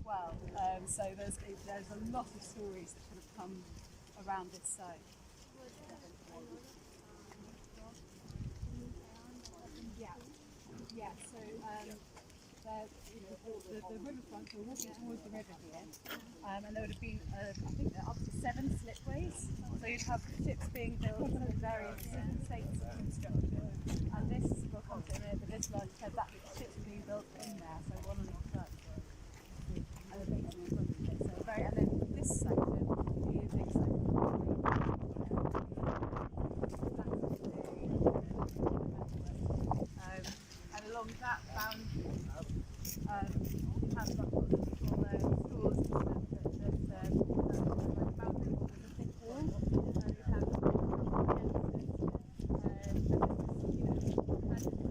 well. So there's a lot of stories that kind of come around this site. Yeah. So the riverfront, we're walking towards the river here, and there would have been, I think, up to 7 slipways. So you'd have ships being built in various states of construction, and this will come to in a minute, but this line said that ships were being built in there, so one on each side. And the basin in front of it. So and then this section is exactly and along that boundary, you have got what we call stores and stuff that like boundary wall is a thick wall. You have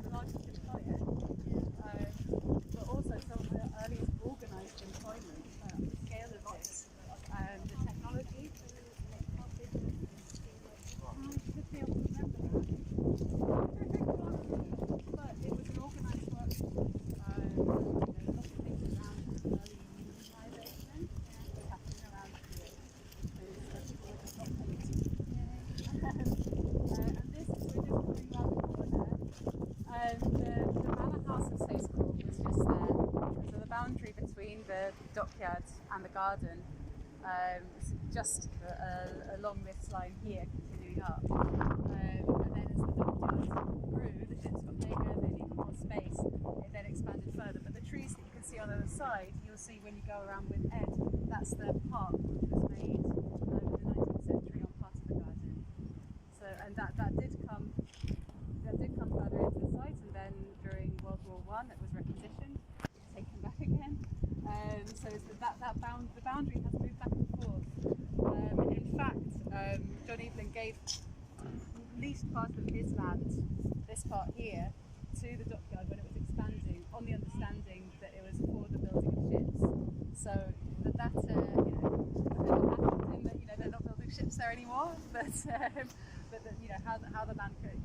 the largest employer, but also some of the earliest organised employment. The scale of this, the technology. I should be able to remember that. But it was an organised workforce. A lot of things around early unionisation was happening around here. People were just not paid. And this, we're just coming around the corner. The manor house of Sace Court was just there. So the boundary between the dockyard and the garden is just along this line here, continuing up. And then as the dockyard grew, the ships got bigger, they needed more space, it then expanded further. But the trees that you can see on the other side, you'll see when you go around with Ed, that's the park which was made in the 19th century on part of the garden. So, and that did come further into the site, and then during World War I it was requisitioned, taken back again. So the boundary has moved back and forth. In fact, John Evelyn gave least part of his land, this part here, to the dockyard when it was expanding, on the understanding that it was for the building of ships. So that happened in that they're not building ships there anymore, but how the land could,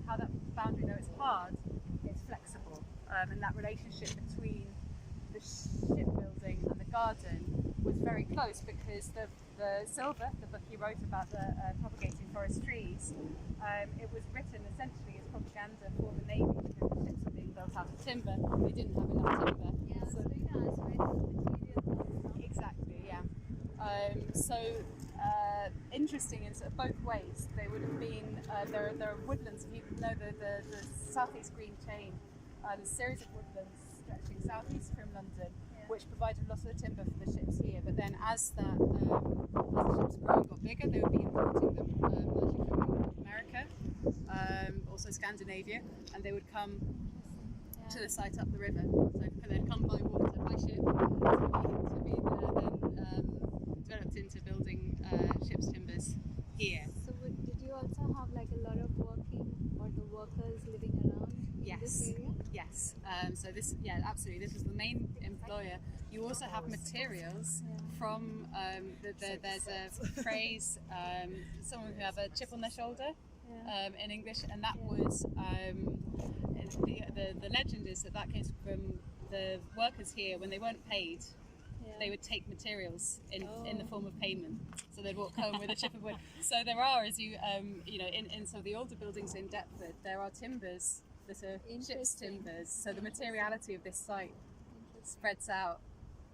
how that boundary, though it's hard, it's flexible, and that relationship between the shipbuilding and the garden was very close, because the Silver, the book he wrote about the propagating forest trees, it was written essentially as propaganda for the Navy, because the ships were being built out of timber. They didn't have enough timber. Yeah, so exactly, yeah. Interesting in sort of both ways. They would have been there are woodlands. If you know the southeast green chain, there's a series of woodlands stretching southeast from London, which provided a lot of the timber for the ships here. But then as the ships grew and got bigger, they would be importing them largely from America, also Scandinavia, and they would come to the site up the river. So they'd come by water, by ship, to be then developed into building ships' timbers here. So did you also have like a lot of working or the workers living around in this area? Yes. So this, absolutely. This was the main employer. You also have materials from there's a phrase, someone who have a chip on their shoulder in English, and that was the legend is that came from the workers here when they weren't paid. They would take materials in the form of payment. So they'd walk home with a chip of wood. So there are, as you in some of the older buildings in Deptford, there are timbers that are ship's timbers. So the materiality of this site spreads out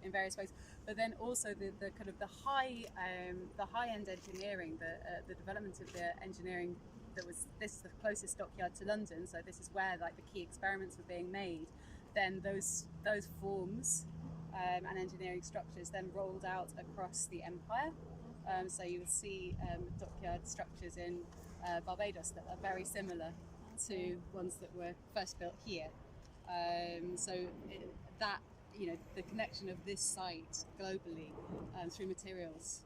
in various ways. But then also the kind of the high end engineering, the development of the engineering that was the closest dockyard to London. So this is where like the key experiments were being made. Then those forms. And engineering structures then rolled out across the empire. So you will see dockyard structures in Barbados that are very similar to ones that were first built here. The connection of this site globally through materials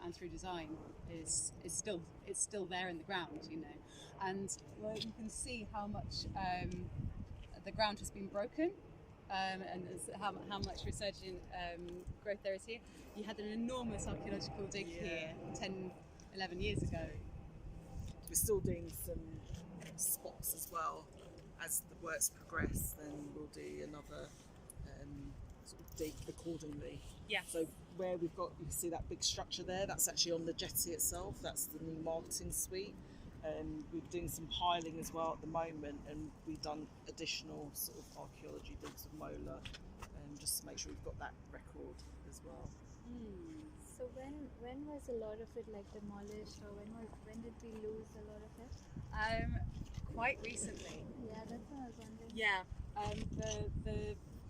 and through design is still there in the ground, and you can see how much the ground has been broken. And how much resurgent growth there is here. You had an enormous archaeological dig here 10, 11 years ago. We're still doing some spots as well. As the works progress, then we'll do another sort of dig accordingly. Yes. So where we've got, you can see that big structure there, that's actually on the jetty itself. That's the new marketing suite. We're doing some piling as well at the moment, and we've done additional sort of archaeology digs of Mola, just to make sure we've got that record as well. So when was a lot of it like demolished, or when did we lose a lot of it? Quite recently. Yeah, that's what I was wondering. Yeah.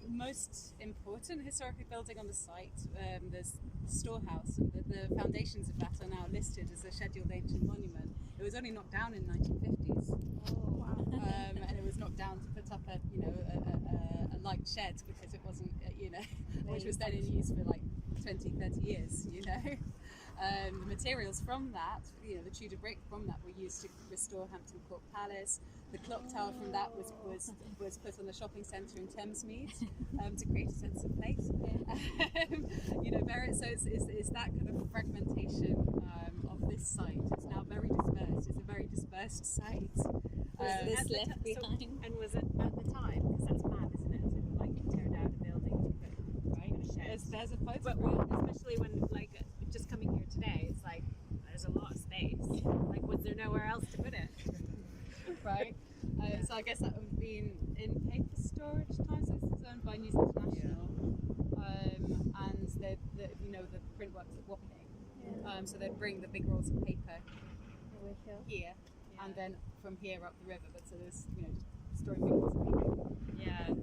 The most important historical building on the site, there's the storehouse, and the foundations of that are now listed as a scheduled ancient monument. It was only knocked down in the 1950s. Oh wow! And it was knocked down to put up a light shed because it wasn't which was then in use for like 20-30 years. The materials from that, the Tudor brick from that, were used to restore Hampton Court Palace. The clock tower from that was put on the shopping centre in Thamesmead to create a sense of place. So it's that kind of fragmentation of this site. It's now very dispersed. It's a very dispersed site. This left behind. And was it at the time? Because that's mad, isn't it? To like tear down a building to put in a shed. There's a But photograph. especially when just coming here today, it's like there's a lot of space. Like, was there nowhere else to put it? Right. So I guess that would have been in paper storage time. So this is owned by News International, and the print works at Wapping. So they'd bring the big rolls of paper Over here. here, and then from here up the river. But so there's just storing big rolls of paper. Yeah,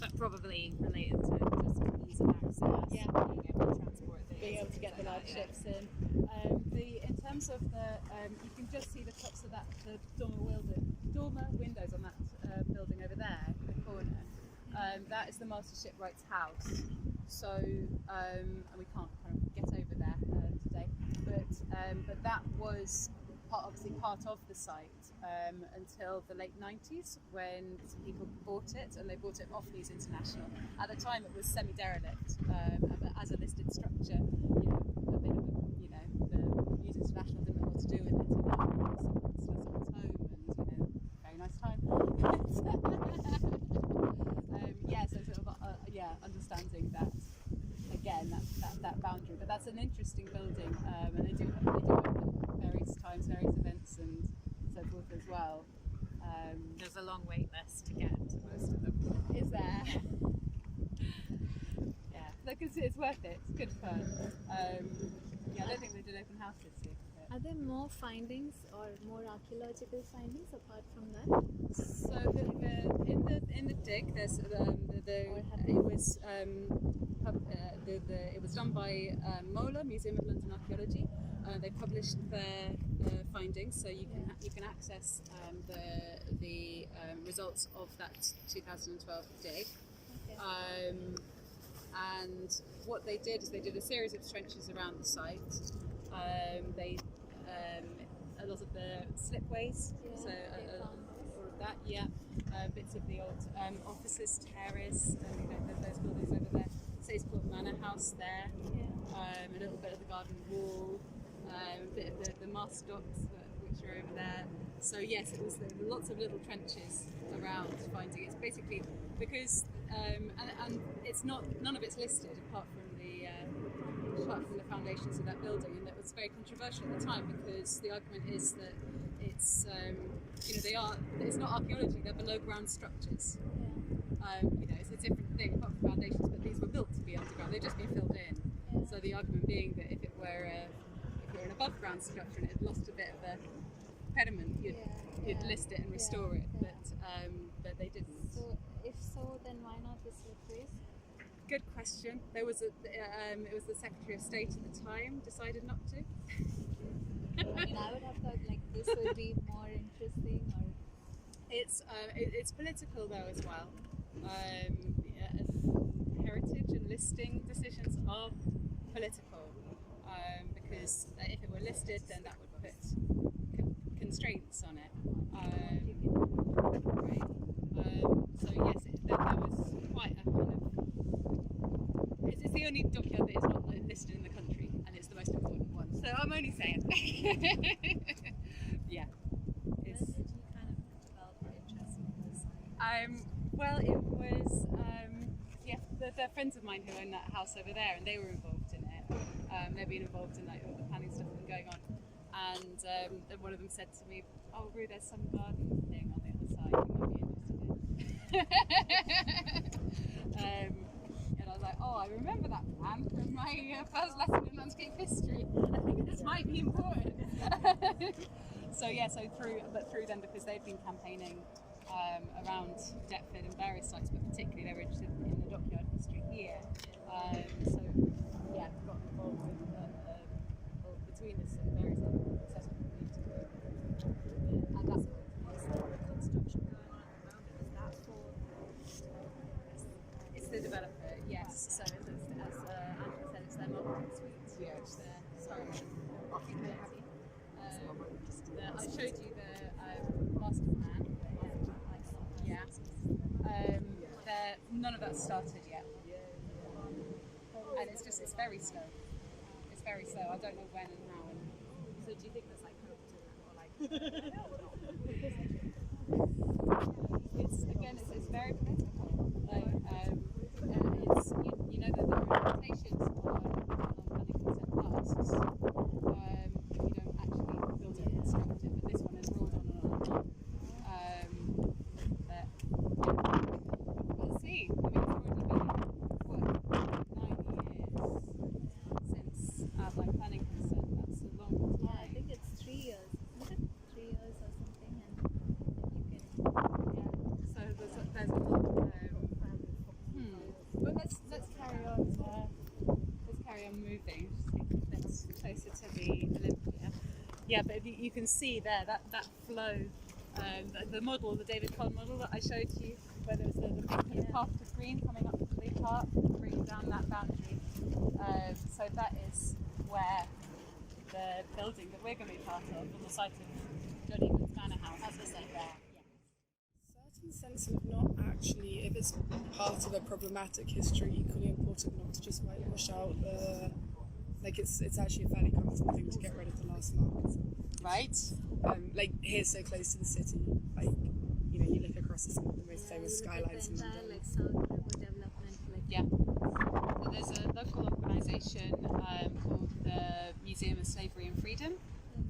but probably related to just ease of access. Yeah. Being able to transport things. Being able to get the like large that, ships in. In terms of you can just see the tops of the dormer windows on that building over there in the corner. That is the Master Shipwright's house. So, and we can't kind of get over there today, but that was obviously part of the site until the late 90s, when some people bought it, and they bought it off News International. At the time, it was semi-derelict, but as a listed structure, a bit of the News International didn't know what to do with it. It's someone's home, and very nice time. So sort of understanding that again, that boundary. But that's an interesting building, and they do open at various times, various events, and so forth as well. There's a long wait list to get to most of them. Is there? Yeah, look, it's worth it. It's good fun. I don't think they did open house this year. Are there more findings or more archaeological findings apart from that? So in the dig, there's it was done by MOLA, Museum of London Archaeology. They published their findings, so you can access the results of that 2012 dig. Okay. And what they did is they did a series of trenches around the site. They a lot of the slipways, so all of that, bits of the old officers' terrace, those buildings over there. Saysport Manor House there, a little bit of the garden wall, a bit of the mast docks which are over there. So yes, it was lots of little trenches around finding it. It's basically because and it's none of it's listed apart from the foundations of that building, and that was very controversial at the time because the argument is that it's it's not archaeology, they're below ground structures. It's a different thing apart from foundations, but these were built to be underground, they've just been filled in. So the argument being that if it were an above ground structure and it had lost a bit of a pediment, you'd list it and restore it, but they didn't. So if so, then why not the slipways? Good question. There was it was the Secretary of State at the time decided not to. I would have thought like this would be more interesting, or it's political though as well. Heritage and listing decisions are political because if it were listed, then that would put constraints on it. So yes, there was quite a kind of. It's the only dockyard that is not listed in the country, and it's the most important one. So I'm only saying. Yeah. When did you kind of develop your interest in this? Well, it was the the friends of mine who own that house over there, and they were involved in it. They've been involved in like all the planning stuff that's been going on. And then one of them said to me, "Oh, Rue, there's some garden thing on the other side you might be interested in." And I was like, "Oh, I remember that plan from my first lesson in landscape history. I think this might be important." So through them, because they've been campaigning around Deptford and various sites, but particularly they were interested in the dockyard history here. So yeah, got involved with between us and various other assessment communities. And that's What's the construction going on at the moment? Is that for? it's the developer, yes. So as Angela said, it's their marketing suite. Yes. Sorry, I think they have you. I showed you the master plan. Yeah. None of that's started yet. And it's very slow. It's very slow. I don't know when and how. So do you think there's like hope to it, or like? It's very political. Like, it's you know that there are limitations on planning consent lasts. If you don't actually build it and construct it, but this one has rolled on and on. But we'll see. I mean, it's already been 9 years since outline planning consent. That's a long Yeah, I time. think it's 3 years. Isn't it 3 years or something? And you can. Yeah. So there's a lot. But let's carry on. Let's carry on moving. Just a bit closer to the Olympia. Yeah, but you can see there that flow. The model, the David Conn model that I showed you, where there's the big kind of path of green coming up to the park, bringing down that boundary. So that is where the building that we're going to be part of, on the site of John Eamon's Manor House, has the site there. Certain sense of not actually, if it's part of a problematic history, equally important not to just whitewash out the. Like it's actually a fairly comfortable thing to get rid of the last marks. Right? Like here, so close to the city, like you know, you look across the some of the most famous skylines in Entire London. like South River development, like Yeah. So there's a local organisation called the Museum of Slavery and Freedom,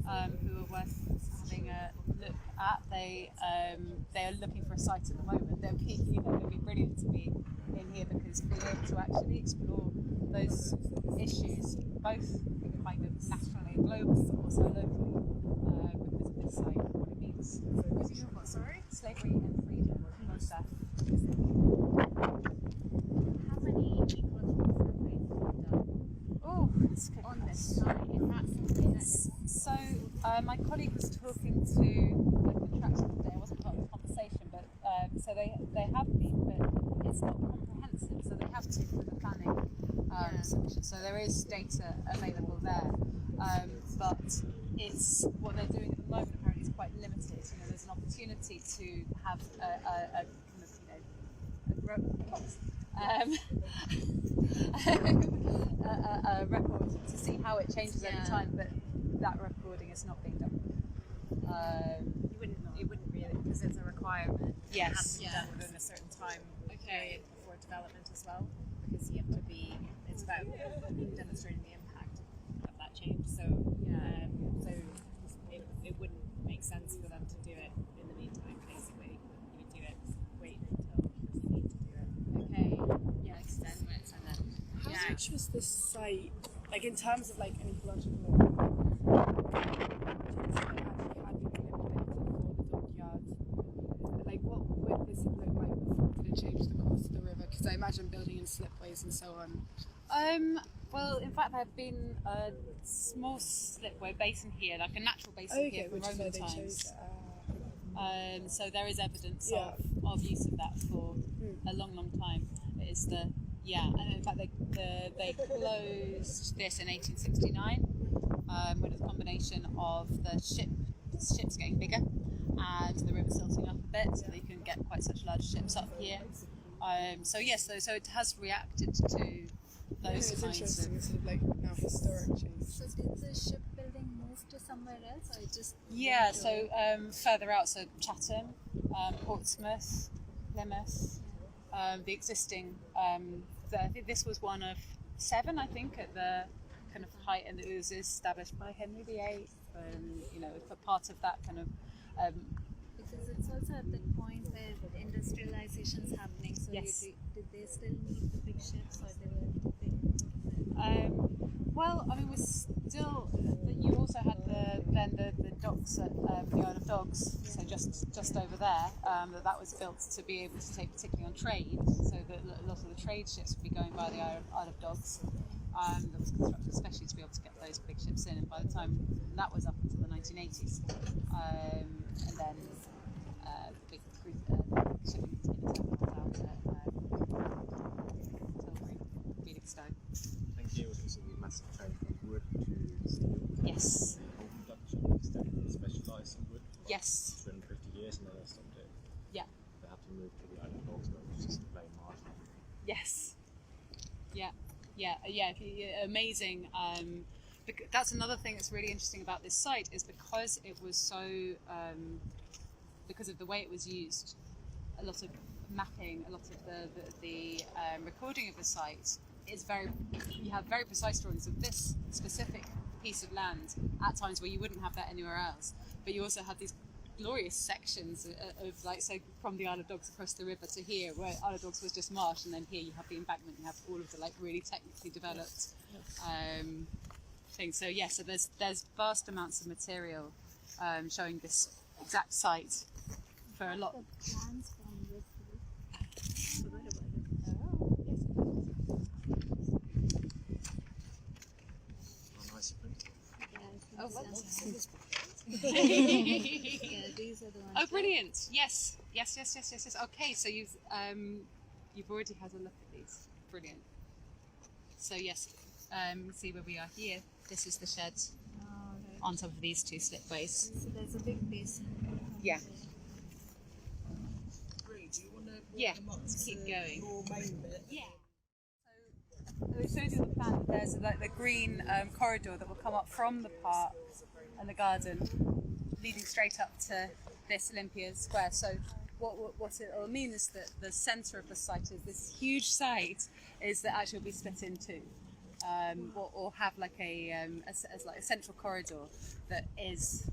who are worth having a look at. They are looking for a site at the moment. They'll be, it'll be brilliant to be in here because we're able to actually explore those issues, both kind of nationally and globally, but also locally, because of this site and what it means. Museum of what? Sorry. Slavery and freedom and stuff. how many ecological surveys have you done Oh, that's a good on this question. site? Is that something that is So my colleague was talking to the contractor today. I wasn't part of the conversation, but so they have been, but it's not comprehensive. So they have to for the planning section. So there is data available there, but it's what they're doing at the moment. Apparently, is quite limited. There's an opportunity to have a record to see how it changes over time, but that recording is not being done. You wouldn't really, because it's a requirement. It has Yes. to be done within a certain time period before development as well, because you have to be. It's about demonstrating the impact of that change. So it wouldn't make sense for them to do it in the meantime. Basically, you would do it, wait until you need to do it. Okay. Yeah, extend it and then. How much was this site, like in terms of like an ecological? Like what would this look like before it changed the course of the river? Because I imagine building in slipways and so on. Well, in fact, there had been a small slipway basin here, like a natural basin here from which is why Roman they times. chose. So there is evidence Yeah. of use of that for a long, long time. It's and in fact they closed this in 1869 with a combination of the ships getting bigger and the river silting up a bit, so that you can get quite such large ships up here. So it has reacted to those It's kinds interesting. of. It's sort of like now historic change. so did the shipbuilding move to somewhere else or it just Yeah, so further out, so Chatham, Portsmouth, Plymouth, the existing I think this was one of 7, I think, at the kind of height, and it was established by Henry VIII, and for part of that kind of. Because it's also at the point where industrialization is happening. So Yes. did they still need the big ships, or they were big? Well, I mean, we're still. You also had the docks at the Isle of Dogs, so just over there. That was built to be able to take particularly on trade, so that a lot of the trade ships would be going by the Isle of Dogs. That was constructed especially to be able to get those big ships in, and by the time that was up until the 1980s, and then the big shipping container terminal down at Tilbury, Felixstowe. Thank you. This is a massive change from wood to steel. Yes. Whole production specialised in wood. Yes. 250 years and then they stopped it. Yeah. They had to move to the Isle of Dogs, which is just a plain margin. Yes. Yeah. Amazing. That's another thing that's really interesting about this site is because it was so, because of the way it was used, a lot of mapping, a lot of the recording of the site is you have very precise drawings of this specific piece of land at times where you wouldn't have that anywhere else. But you also have these glorious sections of so from the Isle of Dogs across the river to here, where Isle of Dogs was just marsh, and then here you have the embankment, you have all of the really technically developed things. So so there's vast amounts of material showing this exact site for a lot. The plans from this. Forgot about it. Oh, nice print. Yeah, Oh, I what? think so. Yeah, these are the ones. Oh, brilliant! Yes. Okay, so you've already had a look at these. Brilliant. So yes, see where we are here. This is the shed Oh, right. on top of these 2 slipways. So there's a big basin. Yeah. Bree, do you want to walk Yeah, them up to keep going. your main bit? Yeah. So it shows you the plan. There's the green corridor that will come up from the park and the garden, leading straight up to this Olympia Square. So what it will mean is that the centre of the site is this huge site is that actually will be split in 2, or have as a central corridor that is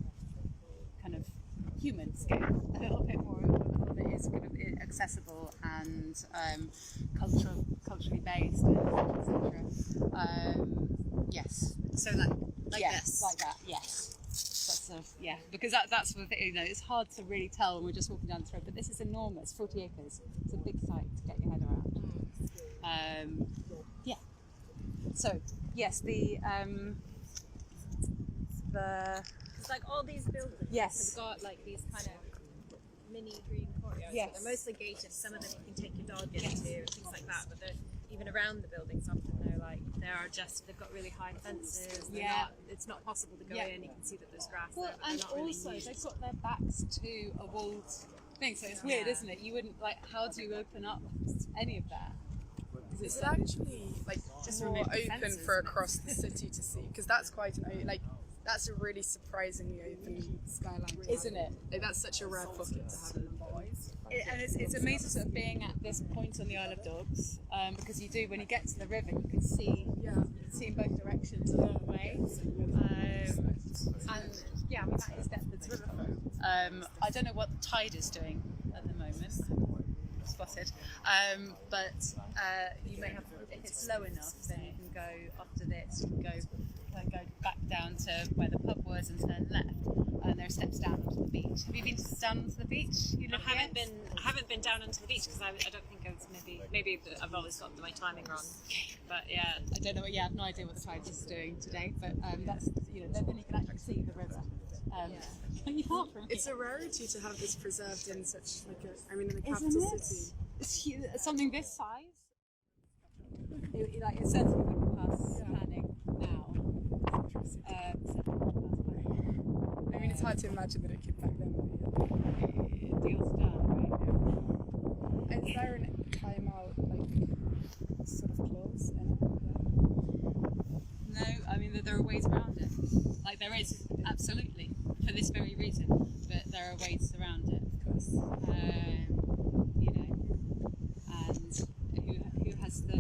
kind of human scale, a little bit more of it is kind of accessible and culturally based, etc. Yes. So like Yes, this. like that. Yes. That's because that's the thing. It's hard to really tell when we're just walking down the road. But this is enormous, 40 acres. It's a big site to get your head around. So yes, the It's like all these buildings Yes. have got like these kind of mini green courtyards. Yes. They're mostly gated. Some of them you can take your dog into, things like that. But they're even around the buildings. Often they've got really high fences. It's not possible to go Yeah. in. You can see that there's grass well, there, but and they're not really also used. they've got their backs to a walled thing. So it's weird, isn't it? You wouldn't how do you open up any of that? Is it actually Just more remove the open fences, for isn't it? across the city to see? Because that's quite that's a really surprisingly open skyline, Isn't it? That's such a rare pocket to have in the boys. And it's amazing sort of being at this point on the Isle of Dogs, because you do when you get to the river you can see in both directions along the way, and I mean that is Deptford's riverfront. I don't know what the tide is doing at the moment, spotted, but you may have, if it's low enough, then you can go after this. You can go back down to where the pub was and turn left, and there are steps down onto the beach. Have you been down onto the beach? I haven't been down onto the beach because I don't think it's maybe I've always got my timing wrong. But yeah, I don't know. Yeah, I have no idea what the tide is doing today, but that's then you can actually see the river. You can't from It's here. a rarity to have this preserved in such in the capital Isn't it? city. It's something this size. It certainly wouldn't pass planning now. I mean, it's hard to imagine that it could back then. Deal's done, right? Is there an time out sort of clause in it? No, I mean there are ways around it. Like there is absolutely for this very reason, but there are ways around it. Of course. And who has the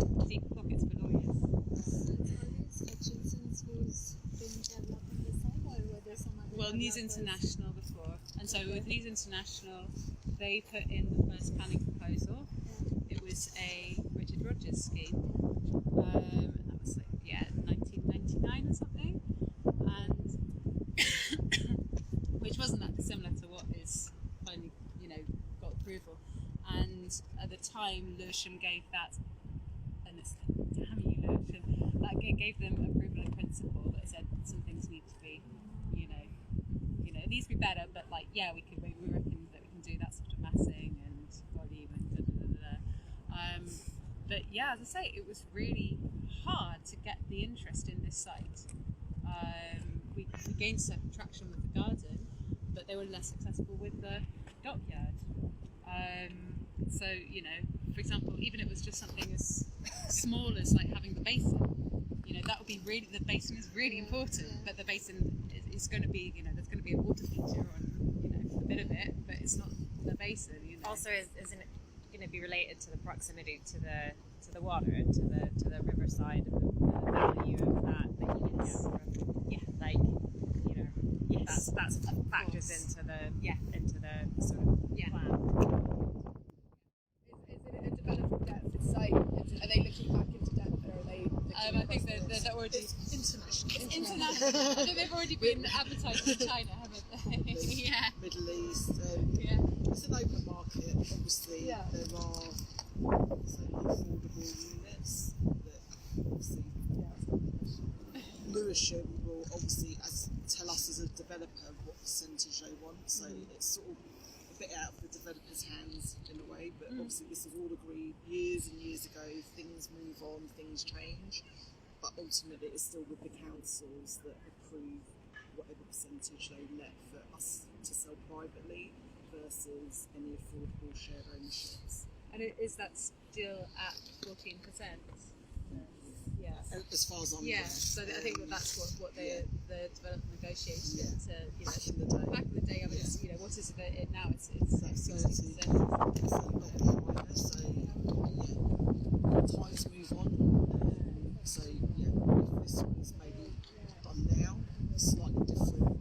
And so with Leeds International, they put in the first planning proposal. It was a Richard Rogers scheme, and that was 1999 or something, and which wasn't that dissimilar to what is finally, got approval. And at the time, Lewisham gave that, and it's damn you, Lewisham, that gave them approval in principle, but it said some things need to be, it needs to be better, but we reckon that we can do that sort of massing and volume and but as I say, it was really hard to get the interest in this site. We gained some traction with the garden, but they were less successful with the dockyard. So, for example, even if it was just something as small as having the basin, that would be really, the basin is really important, but the basin is going to be, there's going to be a water feature on, a bit of it, but it's not the basin, Also, isn't it going to be related to the proximity to the water and to the riverside and the value of that you can get from, that's factors into the sort of plan. Is it a development depth site? Are they looking back into depth, or are they? I think they're already International. international. I think they've already been advertised in China, haven't they? Yeah. Middle East. Yeah. It's an open market. Obviously, there are affordable units that obviously Lewisham will obviously tell us as a developer what percentage they want. So it's sort of a bit out of the developer's hands in a way. But obviously, this is all agreed years and years ago. Things move on, things change. But ultimately, it's still with the councils that approve whatever percentage they let for us to sell privately versus any affordable shared ownerships. And is that still at 14%? Yeah. As far as I'm Yeah, aware. so I think that's what the developer negotiated to, Back in the day. Back in the day, I mean, it's, what is it now? It's 30, 60%. Times move on. So if this was maybe done now, slightly different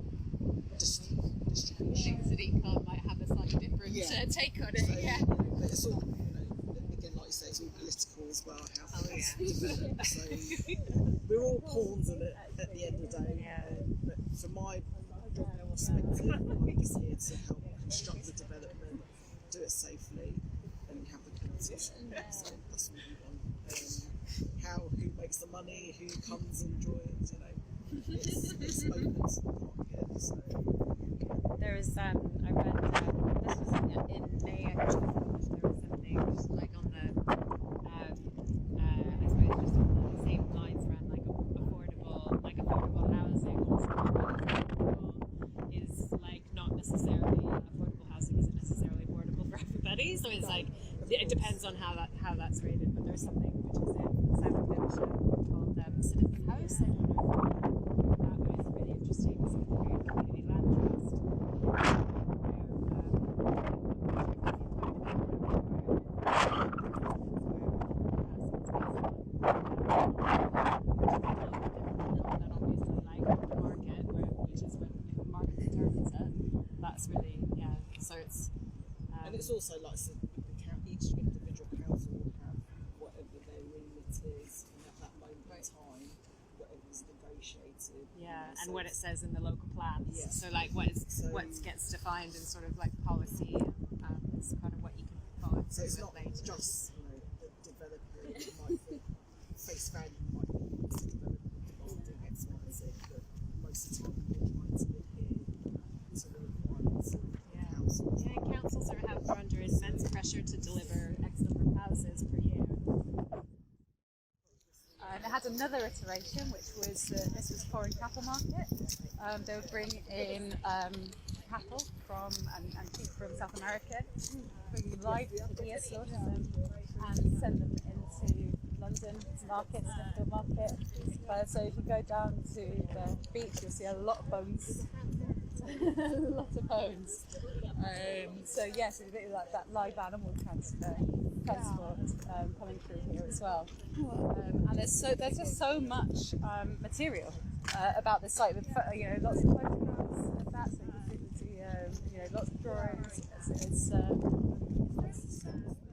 distribution. Things that Econ might have a slightly different take on it. So, Yeah. but it's all, again, like you say, it's all political as well. How things develop. So we're all pawns in it at the end of the day. But from my perspective, I'm just here to help construct the development, do it safely, and have the competition. So that's what we want. Who makes the money, who comes and joins, it's open to the market. So. There was, I read, this was in May, I think, there was something just on the, I suppose just on the same lines around affordable housing. Is not necessarily affordable housing isn't necessarily affordable for everybody. So it's it depends on how that's rated. But there's something which is in South of Lewisham called Citizen House. I don't know if that one is really interesting. It's a community land trust. That's really, so it's and it's also like I said, each individual council will have whatever their remit is, and at that moment in time, whatever's negotiated. and what it says in the local plans. Yeah. So what gets defined in sort of policy is kind of what you can follow So through it's with not later. just the developer who might think face value might be the developer demanding X, Y, and Z, but most of the time we're trying to live here to the requirements of the council. Councils are under immense pressure to deliver X number of houses per year. They had another iteration, which was this was foreign cattle market. They would bring in cattle from South America, bring live here, slaughter them, and send them into London market, Smithfield Market. So if you go down to the beach, you'll see a lot of bones. A lot of bones. So yes, it's a bit like that live animal transport coming through here as well. And there's just so much material about this site. With lots of photographs of that, so you can see lots of drawings. It's What's the sense